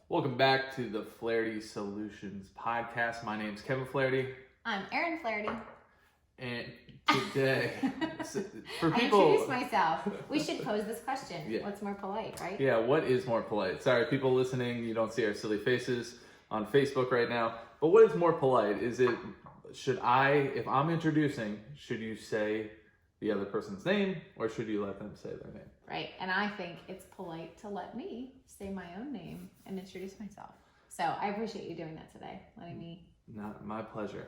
Welcome back to the Flaherty Solutions podcast. My name's Kevin Flaherty. I'm Erin Flaherty. And today, for I people... introduced myself. We should pose this question. Yeah. What's more polite, right? Yeah, what is more polite? Sorry, people listening, you don't see our silly faces on Facebook right now. But what is more polite? If I'm introducing, should you say the other person's name or should you let them say their name? Right, and I think it's polite to let me say my own name and introduce myself. So I appreciate you doing that today, letting me. My pleasure.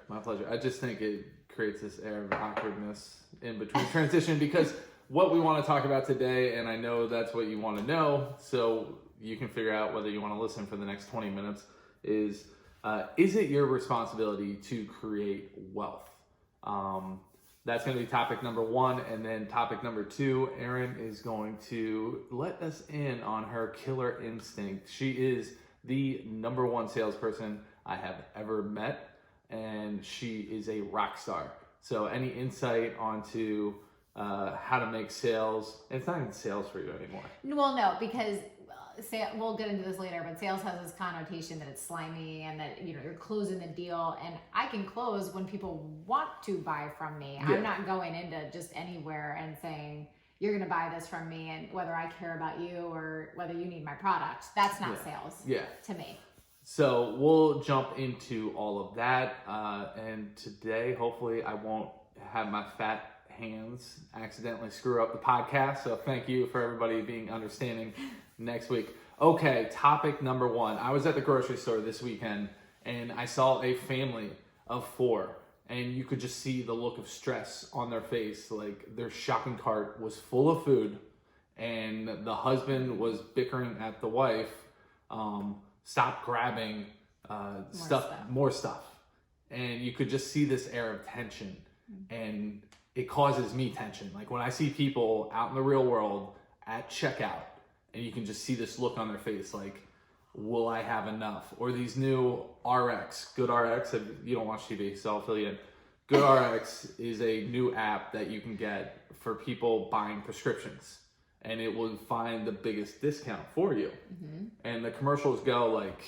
I just think it creates this air of awkwardness in between transition because what we want to talk about today, and I know that's what you want to know, so you can figure out whether you want to listen for the next 20 minutes, is it your responsibility to create wealth? That's going to be topic number one. And then topic number two, Erin is going to let us in on her killer instinct. She is the number one salesperson I have ever met, and she is a rock star. So any insight onto how to make sales, and it's not even sales for you anymore. Well, no, because we'll get into this later, but sales has this connotation that it's slimy and that you're closing the deal, and I can close when people want to buy from me. Yeah. I'm not going into just anywhere and saying you're going to buy this from me, and whether I care about you or whether you need my product. That's not sales. Yeah. To me. So we'll jump into all of that, and today hopefully I won't have my fat hands accidentally screw up the podcast. So thank you for everybody being understanding next week. Okay, topic number one. I was at the grocery store this weekend and I saw a family of four, and you could just see the look of stress on their face. Like their shopping cart was full of food and the husband was bickering at the wife, stop grabbing more stuff. And you could just see this air of tension, and it causes me tension. Like when I see people out in the real world at checkout, and you can just see this look on their face, like, will I have enough? Or these new RX, Good RX, you don't watch TV, so I'll fill you in. Good RX is a new app that you can get for people buying prescriptions, and it will find the biggest discount for you. Mm-hmm. And the commercials go like,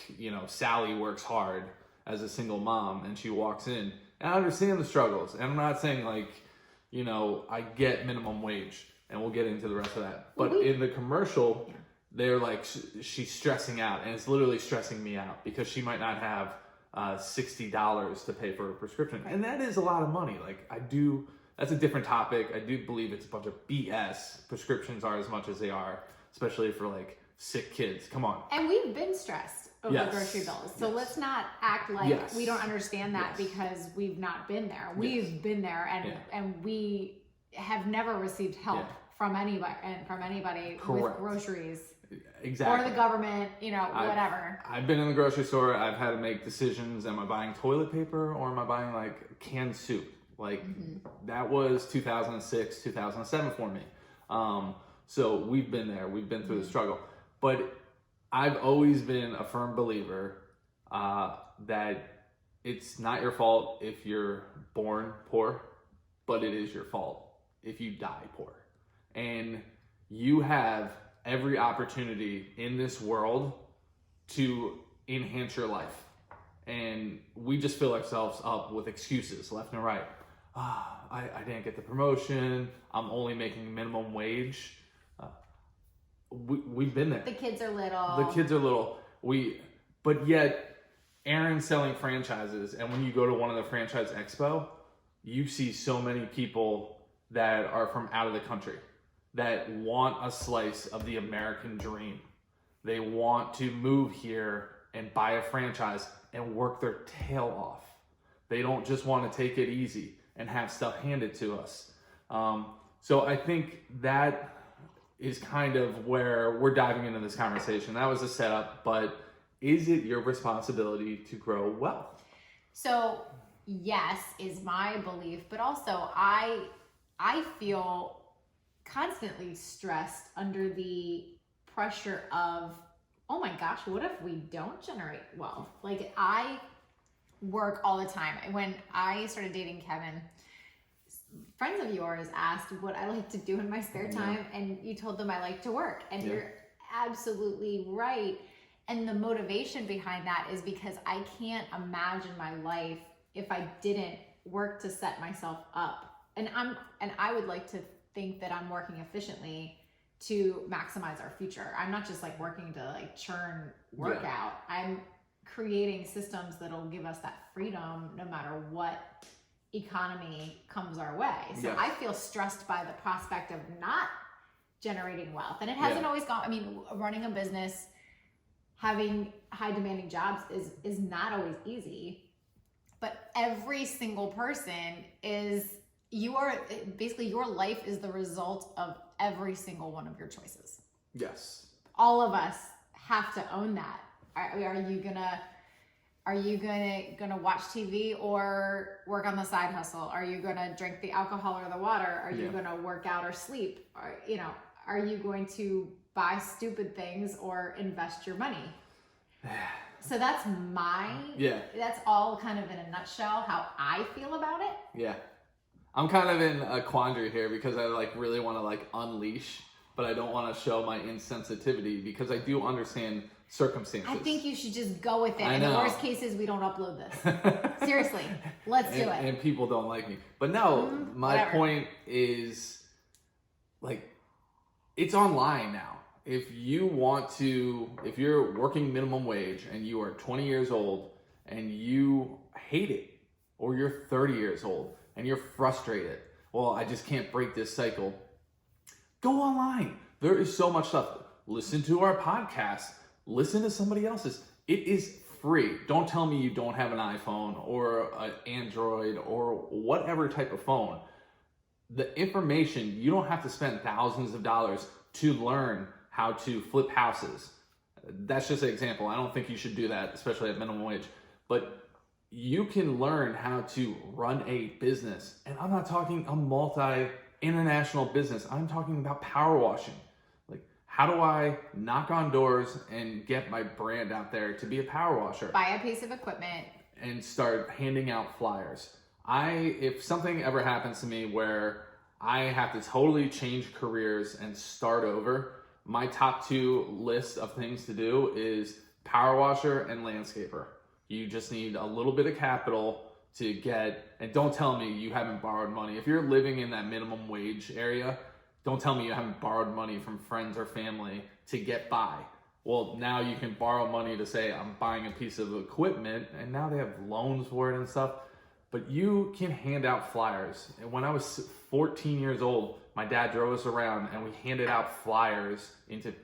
Sally works hard as a single mom, and she walks in, and I understand the struggles. And I'm not saying I get minimum wage, and we'll get into the rest of that. But in the commercial, they're like, she's stressing out, and it's literally stressing me out because she might not have $60 to pay for a prescription. And that is a lot of money. That's a different topic. I do believe it's a bunch of BS. Prescriptions are as much as they are, especially for sick kids. Come on. And we've been stressed over grocery bills. So let's not act like we don't understand that because we've not been there. We've been there, and we have never received help from anybody with groceries. Exactly. Or the government, whatever. I've been in the grocery store. I've had to make decisions. Am I buying toilet paper or am I buying canned soup? That was 2006, 2007 for me. So we've been there. We've been through the struggle. But I've always been a firm believer that it's not your fault if you're born poor, but it is your fault if you die poor. And you have every opportunity in this world to enhance your life. And we just fill ourselves up with excuses left and right. I didn't get the promotion. I'm only making minimum wage. We've been there. The kids are little. But yet, Erin's selling franchises, and when you go to one of the franchise expo, you see so many people that are from out of the country that want a slice of the American dream. They want to move here and buy a franchise and work their tail off. They don't just want to take it easy and have stuff handed to us. So I think that is kind of where we're diving into this conversation. That was a setup, but is it your responsibility to grow wealth? So yes, is my belief, but also I feel constantly stressed under the pressure of, oh my gosh, what if we don't generate wealth? I work all the time. When I started dating Kevin, friends of yours asked what I like to do in my spare time, and you told them I like to work, and you're absolutely right. And the motivation behind that is because I can't imagine my life if I didn't work to set myself up. And I would like to think that I'm working efficiently to maximize our future. I'm not just like working to like churn work out. I'm creating systems that'll give us that freedom no matter what economy comes our way. So I feel stressed by the prospect of not generating wealth. And it hasn't always gone, I mean, running a business, having high demanding jobs is not always easy, but every single person basically your life is the result of every single one of your choices. Yes. All of us have to own that. Are you gonna watch TV or work on the side hustle? Are you gonna drink the alcohol or the water? Are you gonna work out or sleep? Or, are you going to buy stupid things or invest your money? So that's that's all kind of in a nutshell how I feel about it. Yeah. I'm kind of in a quandary here because I like really want to like unleash, but I don't want to show my insensitivity because I do understand circumstances. I think you should just go with it. And the worst case is we don't upload this. Seriously, let's do it. And people don't like me. But no, my point is like, it's online now. If you're working minimum wage and you are 20 years old and you hate it, or you're 30 years old and you're frustrated, well, I just can't break this cycle. Go online. There is so much stuff. Listen to our podcast. Listen to somebody else's. It is free. Don't tell me you don't have an iPhone or an Android or whatever type of phone. The information, you don't have to spend thousands of dollars to learn how to flip houses. That's just an example. I don't think you should do that, especially at minimum wage. But you can learn how to run a business. And I'm not talking a multi-international business. I'm talking about power washing. Like, how do I knock on doors and get my brand out there to be a power washer? Buy a piece of equipment. And start handing out flyers. If something ever happens to me where I have to totally change careers and start over, my top 2 list of things to do is power washer and landscaper. You just need a little bit of capital to get, and don't tell me you haven't borrowed money. If you're living in that minimum wage area, don't tell me you haven't borrowed money from friends or family to get by. Well, now you can borrow money to say, I'm buying a piece of equipment, and now they have loans for it and stuff. But you can hand out flyers. And when I was 14 years old, my dad drove us around and we handed out flyers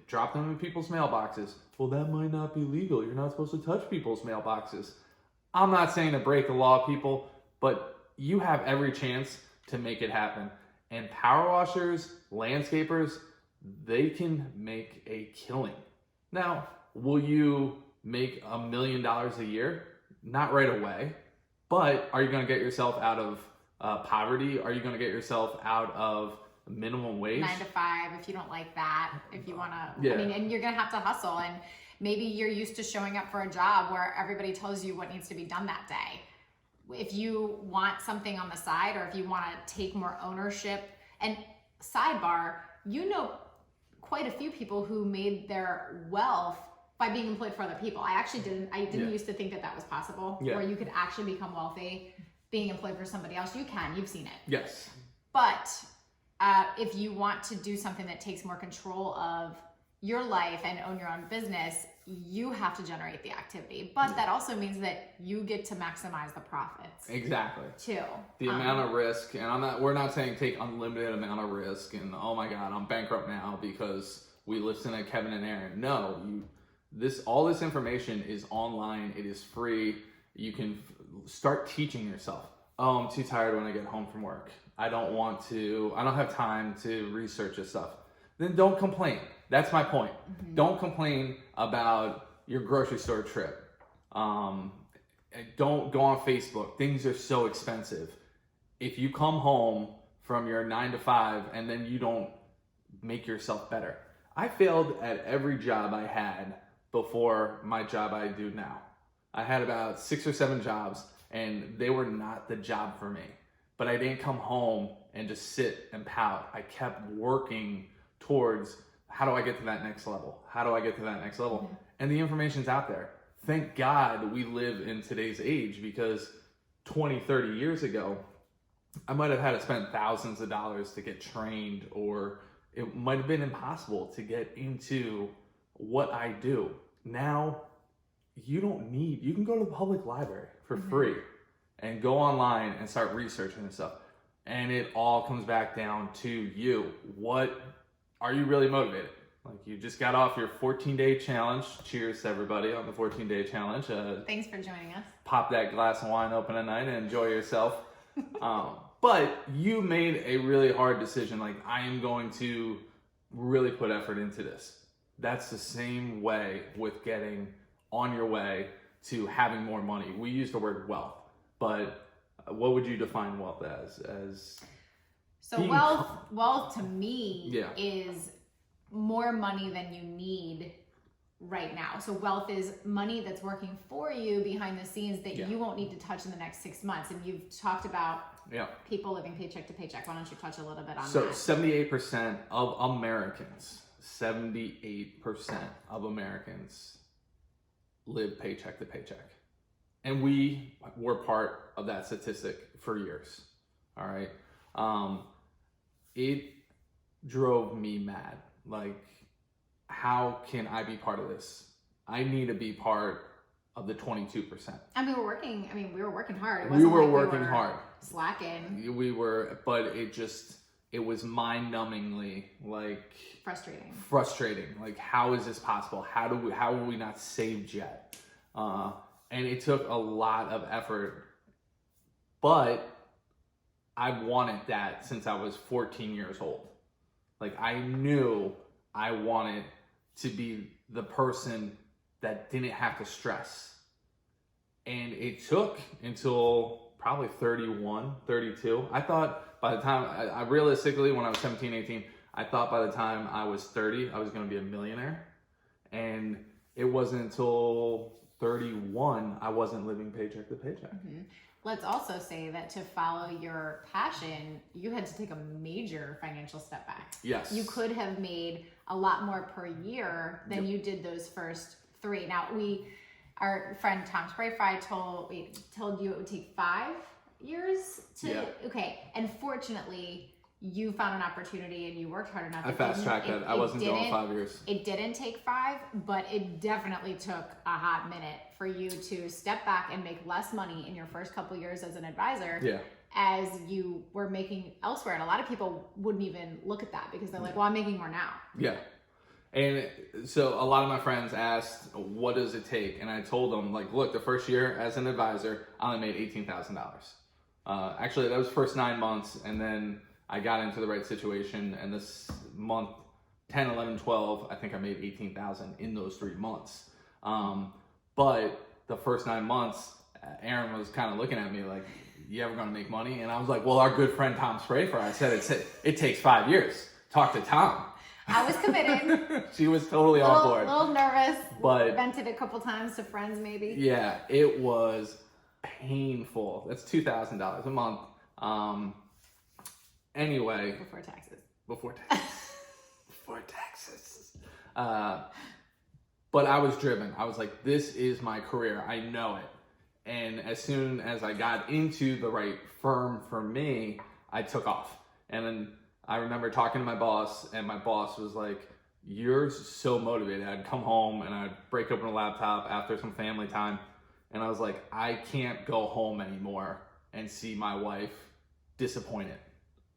drop them in people's mailboxes. Well, that might not be legal. You're not supposed to touch people's mailboxes. I'm not saying to break the law, people, but you have every chance to make it happen. And power washers, landscapers, they can make a killing. Now, will you make $1 million a year? Not right away. But are you going to get yourself out of poverty? Are you going to get yourself out of minimum wage? 9 to 5, if you don't like that, if you want to, and you're going to have to hustle. And maybe you're used to showing up for a job where everybody tells you what needs to be done that day. If you want something on the side, or if you want to take more ownership, and sidebar, quite a few people who made their wealth by being employed for other people. I didn't used to think that was possible, where you could actually become wealthy being employed for somebody else. You've seen it. Yes. But if you want to do something that takes more control of your life and own your own business, you have to generate the activity. But that also means that you get to maximize the profits. Exactly. Too. The amount of risk, and we're not saying take unlimited amount of risk and, oh my God, I'm bankrupt now because we listen to Kevin and Erin. No, all this information is online. It is free. You can start teaching yourself. Oh, I'm too tired when I get home from work. I don't have time to research this stuff. Then don't complain. That's my point. Mm-hmm. Don't complain about your grocery store trip. Don't go on Facebook. Things are so expensive. If you come home from your 9 to 5 and then you don't make yourself better. I failed at every job I had before my job I do now. I had about 6 or 7 jobs and they were not the job for me. But I didn't come home and just sit and pout. I kept working towards, how do I get to that next level? How do I get to that next level? Mm-hmm. And the information's out there. Thank God we live in today's age, because 20, 30 years ago, I might have had to spend thousands of dollars to get trained, or it might have been impossible to get into what I do. Now, you can go to the public library for free and go online and start researching this stuff. And it all comes back down to you. What are you really motivated? Like, you just got off your 14-day challenge. Cheers to everybody on the 14-day challenge. Thanks for joining us. Pop that glass of wine open at night and enjoy yourself. But you made a really hard decision. Like, I am going to really put effort into this. That's the same way with getting on your way to having more money. We use the word wealth, but what would you define wealth as? So wealth to me is more money than you need right now. So wealth is money that's working for you behind the scenes that you won't need to touch in the next 6 months. And you've talked about people living paycheck to paycheck. Why don't you touch a little bit on that? So 78% of Americans, 78% of Americans live paycheck to paycheck. And we were part of that statistic for years. All right. It drove me mad. Like, how can I be part of this? I need to be part of the 22%. We were working hard. We were working hard. Slacking. We were, but it was mind-numbingly frustrating. Like, how is this possible? How are we not saved yet? And it took a lot of effort, but I wanted that since I was 14 years old. Like, I knew I wanted to be the person that didn't have to stress. And it took until probably 31, 32. I thought by the time, I realistically, when I was 17, 18, I thought by the time I was 30, I was going to be a millionaire. And it wasn't until 31, I wasn't living paycheck to paycheck. Mm-hmm. Let's also say that to follow your passion, you had to take a major financial step back. Yes. You could have made a lot more per year than you did those first 3. Now, our friend Tom Sprayfry told you it would take 5 years to, okay. And fortunately, you found an opportunity and you worked hard enough. I fast-tracked it. I wasn't going 5 years. It didn't take 5, but it definitely took a hot minute for you to step back and make less money in your first couple years as an advisor as you were making elsewhere. And a lot of people wouldn't even look at that because they're like, well, I'm making more now. Yeah. And so a lot of my friends asked, what does it take? And I told them, like, look, the first year as an advisor, I only made $18,000. Actually, that was first 9 months. And then I got into the right situation. And this month, 10, 11, 12, I think I made $18,000 in those 3 months. But the first 9 months, Erin was kind of looking at me like, you ever going to make money? And I was like, well, our good friend Tom Sprayfry said it takes 5 years. Talk to Tom. I was committed. She was totally on board. A little nervous, but vented a couple times to friends maybe. Yeah, it was painful. That's $2,000 a month. Anyway. Before taxes. Before taxes. But I was driven. I was like, this is my career. I know it. And as soon as I got into the right firm for me, I took off. And then I remember talking to my boss, and my boss was like, you're so motivated. I'd come home and I'd break open a laptop after some family time. And I was like, I can't go home anymore and see my wife disappointed.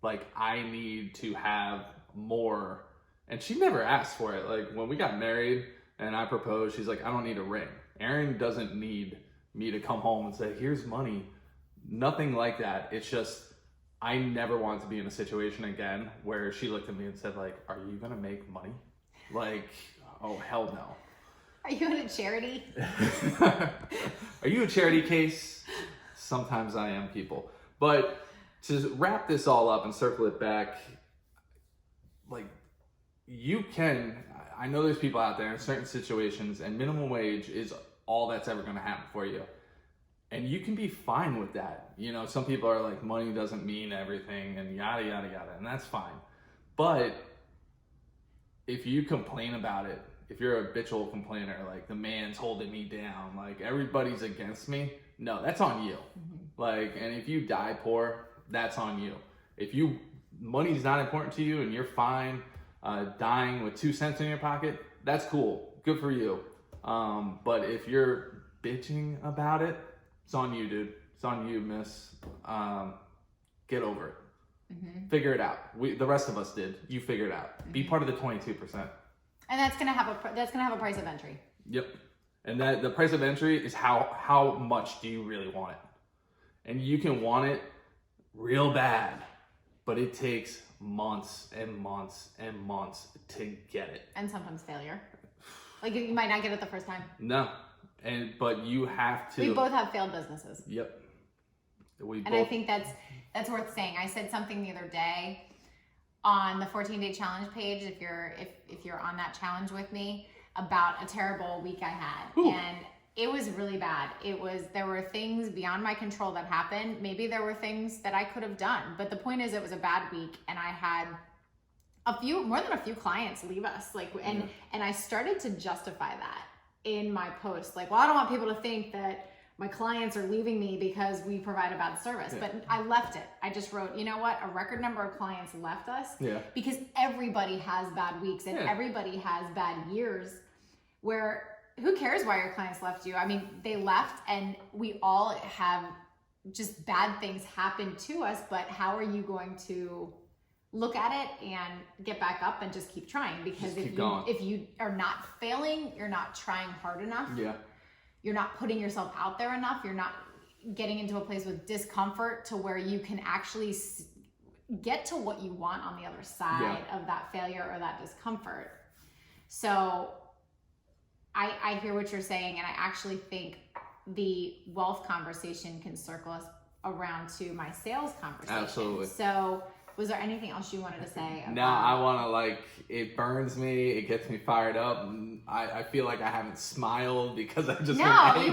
Like, I need to have more. And she never asked for it. Like, when we got married and I proposed, she's like, I don't need a ring. Erin doesn't need me to come home and say, here's money. Nothing like that. It's just, I never want to be in a situation again where she looked at me and said, like, are you going to make money? Like, oh, hell no. Are you in a charity? Are you a charity case? Sometimes I am, people. But to wrap this all up and circle it back, like, you can, I know there's people out there in certain situations, and minimum wage is all that's ever going to happen for you. And you can be fine with that. You know, some people are like, money doesn't mean everything and yada, yada, yada. And that's fine. But if you complain about it if you're a habitual complainer, like the man's holding me down, like everybody's against me, no, that's on you. Like, and if you die poor, that's on you. If money's not important to you and you're fine dying with 2 cents in your pocket, that's cool. Good for you. But if you're bitching about it, it's on you, dude. It's on you, miss. Get over it. Figure it out. The rest of us did. You figure it out. Be part of the 22%. And that's gonna have a price of entry. Yep. And that the price of entry is how much do you really want it? And you can want it real bad, but it takes months and months and months to get it. And sometimes failure. Like you might not get it the first time. No. But you have to. We both have failed businesses. Yep. I think that's worth saying. I said something the other day on the 14-day challenge page, if you're on that challenge with me, about a terrible week I had. Ooh. And it was really bad. There were things beyond my control that happened. Maybe there were things that I could have done, but the point is it was a bad week, and I had more than a few clients leave us. And I started to justify that in my post. Like, well, I don't want people to think that my clients are leaving me because we provide a bad service, but I left it. I just wrote, you know what? A record number of clients left us because everybody has bad weeks and everybody has bad years where who cares why your clients left you? I mean, they left and we all have just bad things happen to us, but how are you going to look at it and get back up and just keep trying? Because if you are not failing, you're not trying hard enough. Yeah. You're not putting yourself out there enough. You're not getting into a place with discomfort to where you can actually get to what you want on the other side of that failure or that discomfort. So I hear what you're saying, and I actually think the wealth conversation can circle us around to my sales conversation. Absolutely. So was there anything else you wanted to say? No, I want to, it burns me. It gets me fired up. And I feel like I haven't smiled because I just No, you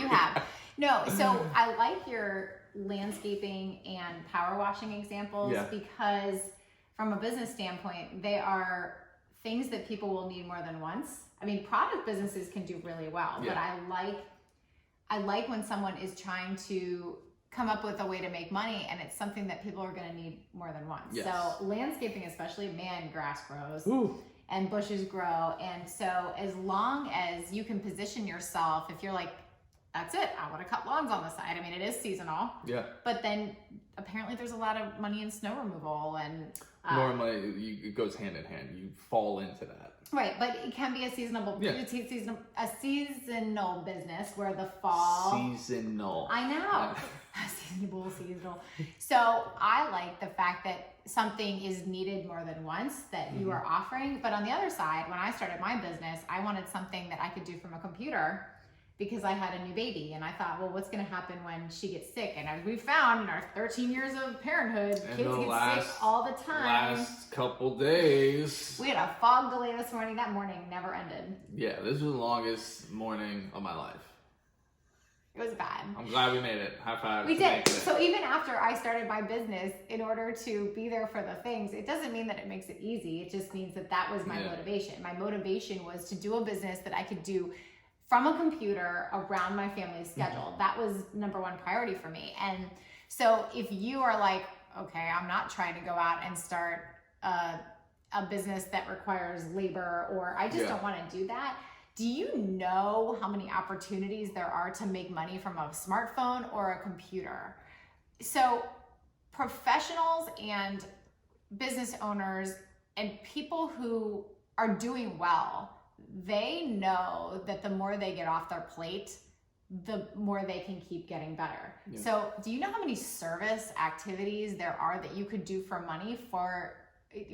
have. No, so I like your landscaping and power washing examples because from a business standpoint, they are things that people will need more than once. I mean, product businesses can do really well, but I like when someone is trying to come up with a way to make money and it's something that people are going to need more than once. Yes. So landscaping especially, grass grows. Ooh. And bushes grow. And so as long as you can position yourself, if you're like, that's it, I want to cut lawns on the side. I mean, it is seasonal. Yeah. But then apparently there's a lot of money in snow removal and normally it goes hand in hand. You fall into that. Right, but it can be a seasonal business where the fall. Seasonal. I know. Seasonal. So I like the fact that something is needed more than once that you are offering. But on the other side, when I started my business, I wanted something that I could do from a computer because I had a new baby. And I thought, well, what's going to happen when she gets sick? And as we found in our 13 years of parenthood, kids get sick all the time. Last couple days. We had a fog delay this morning. That morning never ended. Yeah, this was the longest morning of my life. It was bad. I'm glad we made it. High five. We did. So even after I started my business, in order to be there for the things, it doesn't mean that it makes it easy. It just means that was my motivation. My motivation was to do a business that I could do from a computer around my family's schedule. That was number one priority for me. And so if you are like, okay, I'm not trying to go out and start a business that requires labor, or I just don't want to do that. Do you know how many opportunities there are to make money from a smartphone or a computer? So professionals and business owners and people who are doing well, they know that the more they get off their plate, the more they can keep getting better. Yeah. So do you know how many service activities there are that you could do for money for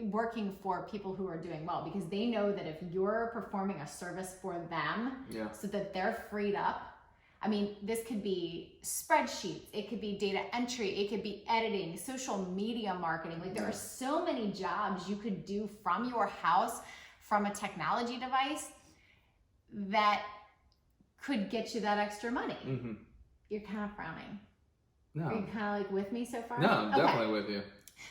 working for people who are doing well? Because they know that if you're performing a service for them so that they're freed up, I mean, this could be spreadsheets, it could be data entry, it could be editing, social media marketing. Like there are so many jobs you could do from your house, from a technology device that could get you that extra money. Mm-hmm. You're kind of frowning. No. Are you kind of with me so far? No, I'm definitely with you.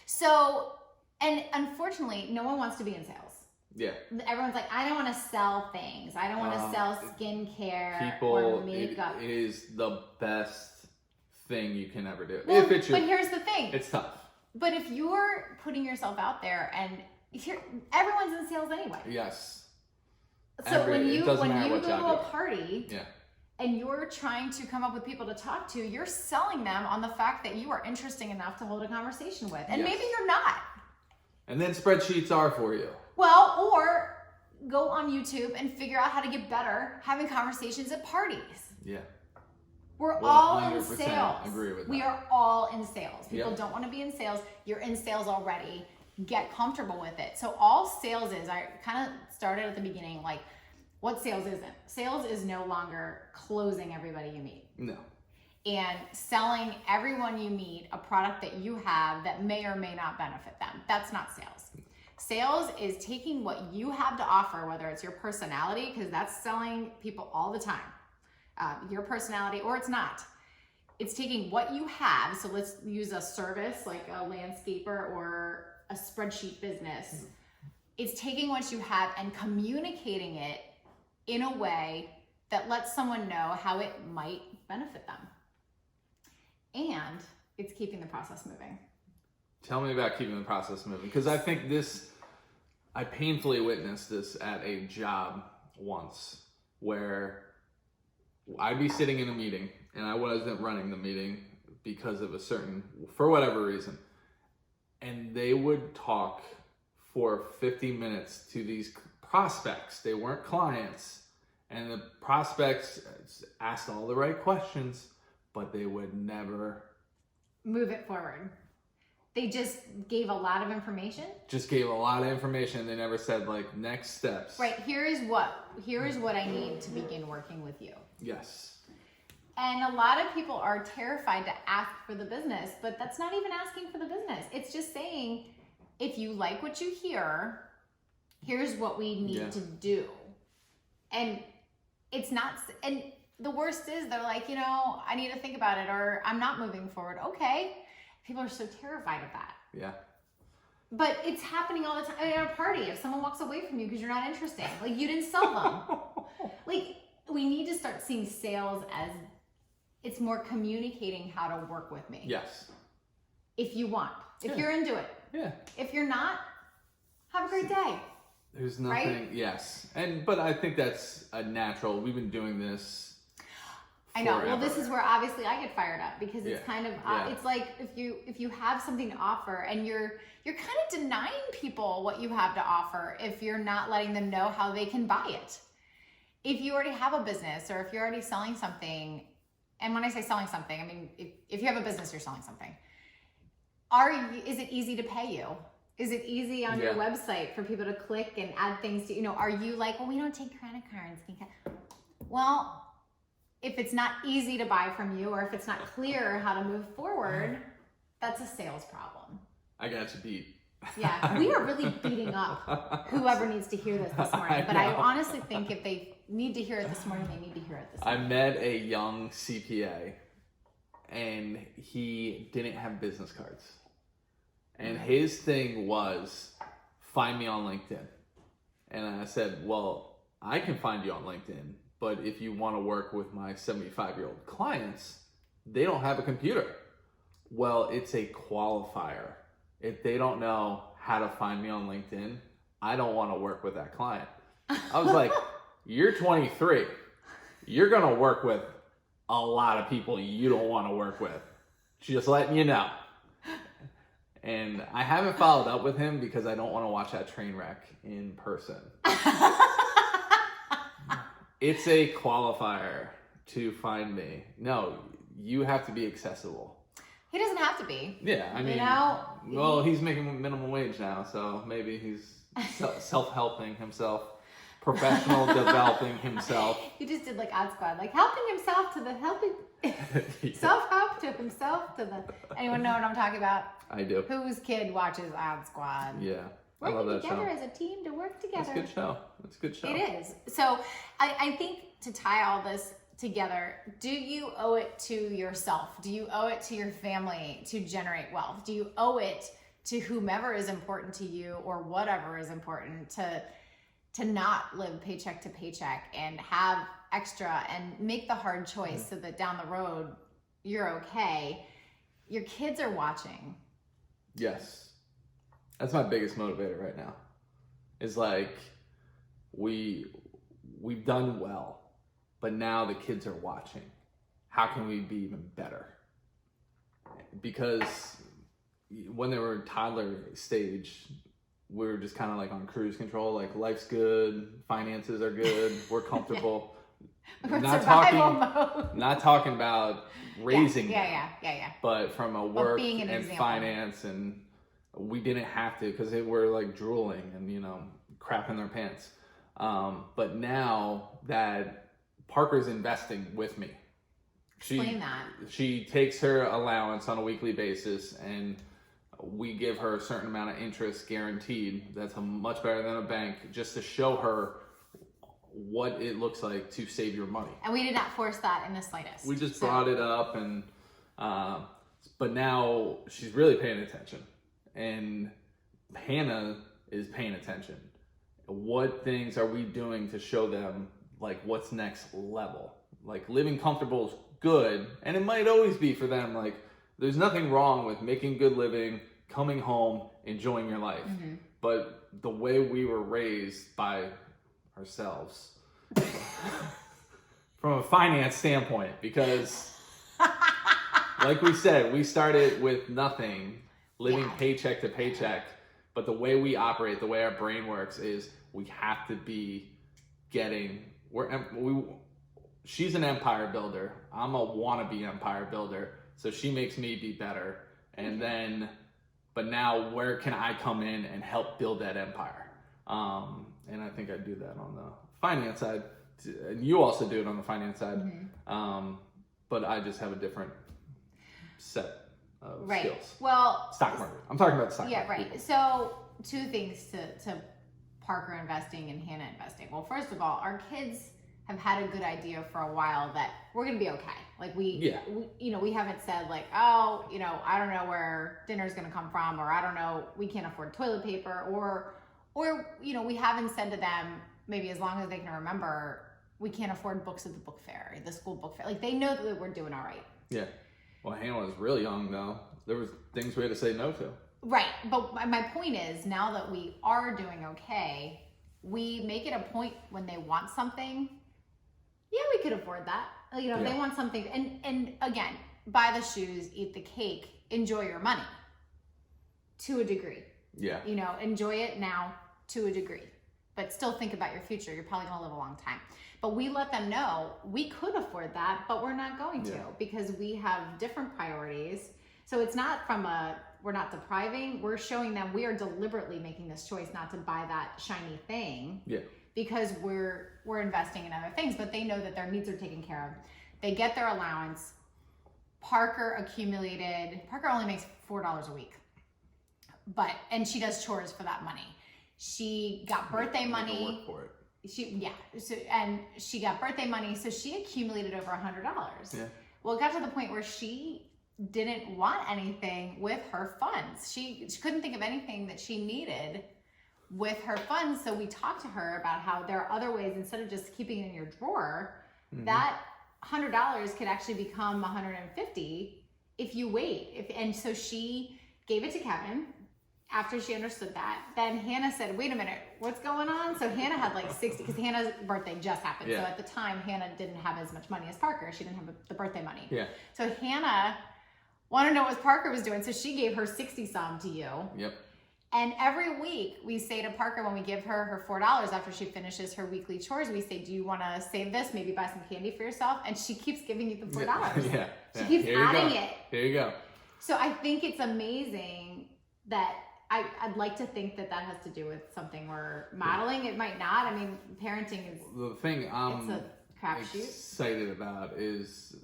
So, and unfortunately, no one wants to be in sales. Yeah. Everyone's like, I don't want to sell things. I don't want to sell skincare or makeup. It is the best thing you can ever do. Well, but here's the thing. It's tough. But if you're putting yourself out there, and everyone's in sales anyway. Yes. So when you go to a party, yeah, and you're trying to come up with people to talk to, you're selling them on the fact that you are interesting enough to hold a conversation with. And maybe you're not. And then spreadsheets are for you. Well, or go on YouTube and figure out how to get better having conversations at parties. Yeah. We're all in 100% sales. agree with that. We are all in sales. People don't want to be in sales. You're in sales already. Get comfortable with it. So all sales is, I kind of started at the beginning, like, what sales isn't? Sales is no longer closing everybody you meet. No. And selling everyone you meet a product that you have that may or may not benefit them. That's not sales. Sales is taking what you have to offer, whether it's your personality, because that's selling people all the time, your personality, or it's not. It's taking what you have. So let's use a service like a landscaper or a spreadsheet business. It's taking what you have and communicating it in a way that lets someone know how it might benefit them. And it's keeping the process moving. Tell me about keeping the process moving. Because I think I painfully witnessed this at a job once where I'd be sitting in a meeting and I wasn't running the meeting because of for whatever reason. And they would talk for 50 minutes to these prospects. They weren't clients. And the prospects asked all the right questions, but they would never move it forward. They just gave a lot of information. They never said like next steps. Right. Here is what I need to begin working with you. Yes. And a lot of people are terrified to ask for the business, but that's not even asking for the business. It's just saying, if you like what you hear, here's what we need to do. And it's not, and the worst is they're like, I need to think about it, or I'm not moving forward. Okay. People are so terrified of that. Yeah. But it's happening all the time at a party. If someone walks away from you because you're not interested, like you didn't sell them. Like we need to start seeing sales as it's more communicating how to work with me. Yes. If you want, if you're into it. Yeah. If you're not, have a great day. There's nothing, right? Yes. But I think that's a natural, we've been doing this I know. Well, this is where obviously I get fired up because it's kind of, it's like if you have something to offer and you're kind of denying people what you have to offer if you're not letting them know how they can buy it. If you already have a business or if you're already selling something, and when I say selling something, I mean, if you have a business, you're selling something. Is it easy to pay you? Is it easy on your website for people to click and add things to, are you like, well, we don't take credit cards. Well, if it's not easy to buy from you or if it's not clear how to move forward, that's a sales problem. I got you beat. Yeah, we are really beating up whoever needs to hear this morning. But I honestly think if they need to hear it this morning, they need to hear it this morning. I met a young CPA and he didn't have business cards. And his thing was, find me on LinkedIn. And I said, well, I can find you on LinkedIn. But if you want to work with my 75-year-old clients, they don't have a computer. Well, it's a qualifier. If they don't know how to find me on LinkedIn, I don't want to work with that client. I was like, you're 23. You're going to work with a lot of people you don't want to work with. Just letting you know. And I haven't followed up with him because I don't want to watch that train wreck in person. It's a qualifier to find me. No, you have to be accessible. He doesn't have to be. Yeah, I mean, well, he's making minimum wage now, so maybe he's self-helping himself, professional developing himself. He just did like Odd Squad, like helping himself to the helping, self-help to himself to the, anyone know what I'm talking about? I do. Whose kid watches Odd Squad? Yeah. Working together as a team to work together. That's a good show. That's a good show. It is. So I think to tie all this together, do you owe it to yourself? Do you owe it to your family to generate wealth? Do you owe it to whomever is important to you or whatever is important to not live paycheck to paycheck and have extra and make the hard choice so that down the road you're okay. Your kids are watching. Yes. That's my biggest motivator right now. Is like we've done well, but now the kids are watching. How can we be even better? Because when they were in toddler stage, we were just kind of like on cruise control. Like life's good, finances are good, we're comfortable. We're survival mode. Not talking about raising yeah. but from a work being an and example. Finance, and we didn't have to because they were like drooling and crapping their pants. But now that Parker's investing with me, Explain that. She takes her allowance on a weekly basis, and we give her a certain amount of interest guaranteed. That's much better than a bank, just to show her what it looks like to save your money. And we did not force that in the slightest. We just brought it up, and but now she's really paying attention, and Hannah is paying attention. What things are we doing to show them like what's next level? Like living comfortable is good, and it might always be for them. Like there's nothing wrong with making good living, coming home, enjoying your life. Mm-hmm. But the way we were raised by ourselves from a finance standpoint, because like we said, we started with nothing, living paycheck to paycheck. But the way we operate, the way our brain works is we have to be she's an empire builder. I'm a wannabe empire builder. So she makes me be better. And then, but now where can I come in and help build that empire? And I think I do that on the finance side. And you also do it on the finance side. Mm-hmm. But I just have a different set of skills. Well, stock market. I'm talking about the stock market. Yeah, right. So 2 things to Parker investing and Hannah investing. Well, first of all, our kids have had a good idea for a while that we're going to be okay. Like we haven't said like, oh, I don't know where dinner's going to come from, or I don't know, we can't afford toilet paper, or we haven't said to them, maybe as long as they can remember, we can't afford books at the book fair, the school book fair. Like they know that we're doing all right. Yeah. Well, Hannah was really young though. There was things we had to say no to. Right. But my point is, now that we are doing okay, we make it a point when they want something. Yeah, we could afford that. If they want something, and again, buy the shoes, eat the cake, enjoy your money to a degree. Yeah. Enjoy it now to a degree, but still think about your future. You're probably going to live a long time. But we let them know we could afford that, but we're not going to because we have different priorities. So it's not we're not depriving. We're showing them we are deliberately making this choice not to buy that shiny thing. Yeah. Because we're investing in other things, but they know that their needs are taken care of. They get their allowance. Parker only makes $4 a week. And she does chores for that money. She got birthday money. Work for it. She got birthday money, so she accumulated over $100. Yeah. Well, it got to the point where she didn't want anything with her funds. She couldn't think of anything that she needed with her funds. So we talked to her about how there are other ways, instead of just keeping it in your drawer, that $100 could actually become $150 if you wait. And so she gave it to Kevin. After she understood that, then Hannah said, wait a minute, what's going on? So Hannah had like 60, because Hannah's birthday just happened. Yeah. So at the time, Hannah didn't have as much money as Parker. She didn't have the birthday money. Yeah. So Hannah wanted to know what Parker was doing. So she gave her 60 some to you. Yep. And every week we say to Parker, when we give her $4 after she finishes her weekly chores, we say, do you want to save this? Maybe buy some candy for yourself. And she keeps giving you the $4. Yeah. She keeps adding it. Here you go. So I think it's amazing that I'd like to think that has to do with something we're modeling. It might not. I mean, parenting is the thing I'm it's a crapshoot. Excited about is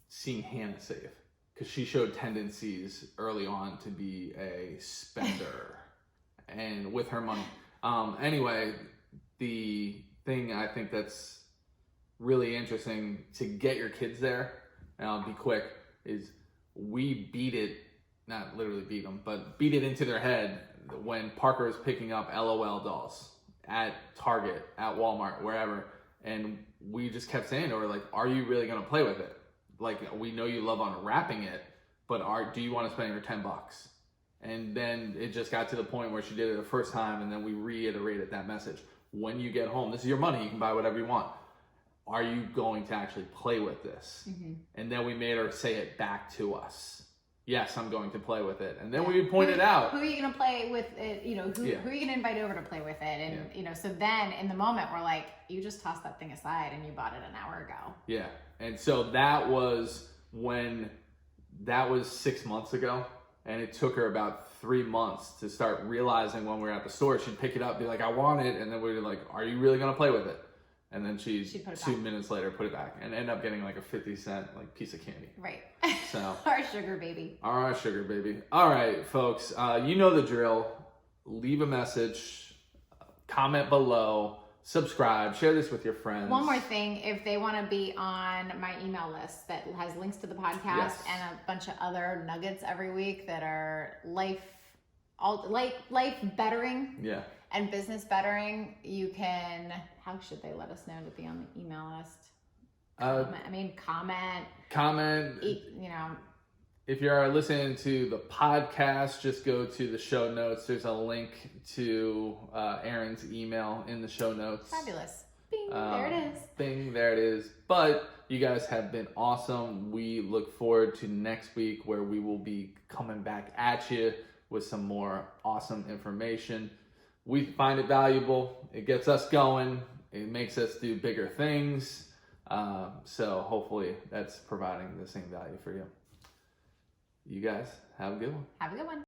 seeing Hannah save, because she showed tendencies early on to be a spender and with her money. Anyway, the thing I think that's really interesting to get your kids there, and I'll be quick, is we beat it not literally beat them, but beat it into their head when Parker is picking up LOL dolls at Target, at Walmart, wherever. And we just kept saying to her, like, are you really going to play with it? Like, we know you love unwrapping it, but do you want to spend your $10? And then it just got to the point where she did it the first time, and then we reiterated that message. When you get home, this is your money, you can buy whatever you want. Are you going to actually play with this? Mm-hmm. And then we made her say it back to us. Yes, I'm going to play with it. And then we pointed out. Who are you going to play with it? You know, who are you going to invite over to play with it? And, you know, so then in the moment, we're like, you just tossed that thing aside and you bought it an hour ago. Yeah. And so that was 6 months ago. And it took her about 3 months to start realizing when we were at the store, she'd pick it up, be like, I want it. And then we were like, are you really going to play with it? And then she 2 minutes later put it back and end up getting like a 50-cent like piece of candy. Right. So our sugar baby. Our sugar baby. All right, folks. You know the drill. Leave a message, comment below, subscribe, share this with your friends. One more thing, if they want to be on my email list that has links to the podcast and a bunch of other nuggets every week that are life bettering. Yeah. And business bettering, you can, how should they let us know to be on the email list? Comment. You know. If you're listening to the podcast, just go to the show notes. There's a link to Erin's email in the show notes. Fabulous. Bing, there it is. Bing, there it is. But you guys have been awesome. We look forward to next week where we will be coming back at you with some more awesome information. We find it valuable. It gets us going. It makes us do bigger things. So hopefully that's providing the same value for you. You guys have a good one. Have a good one.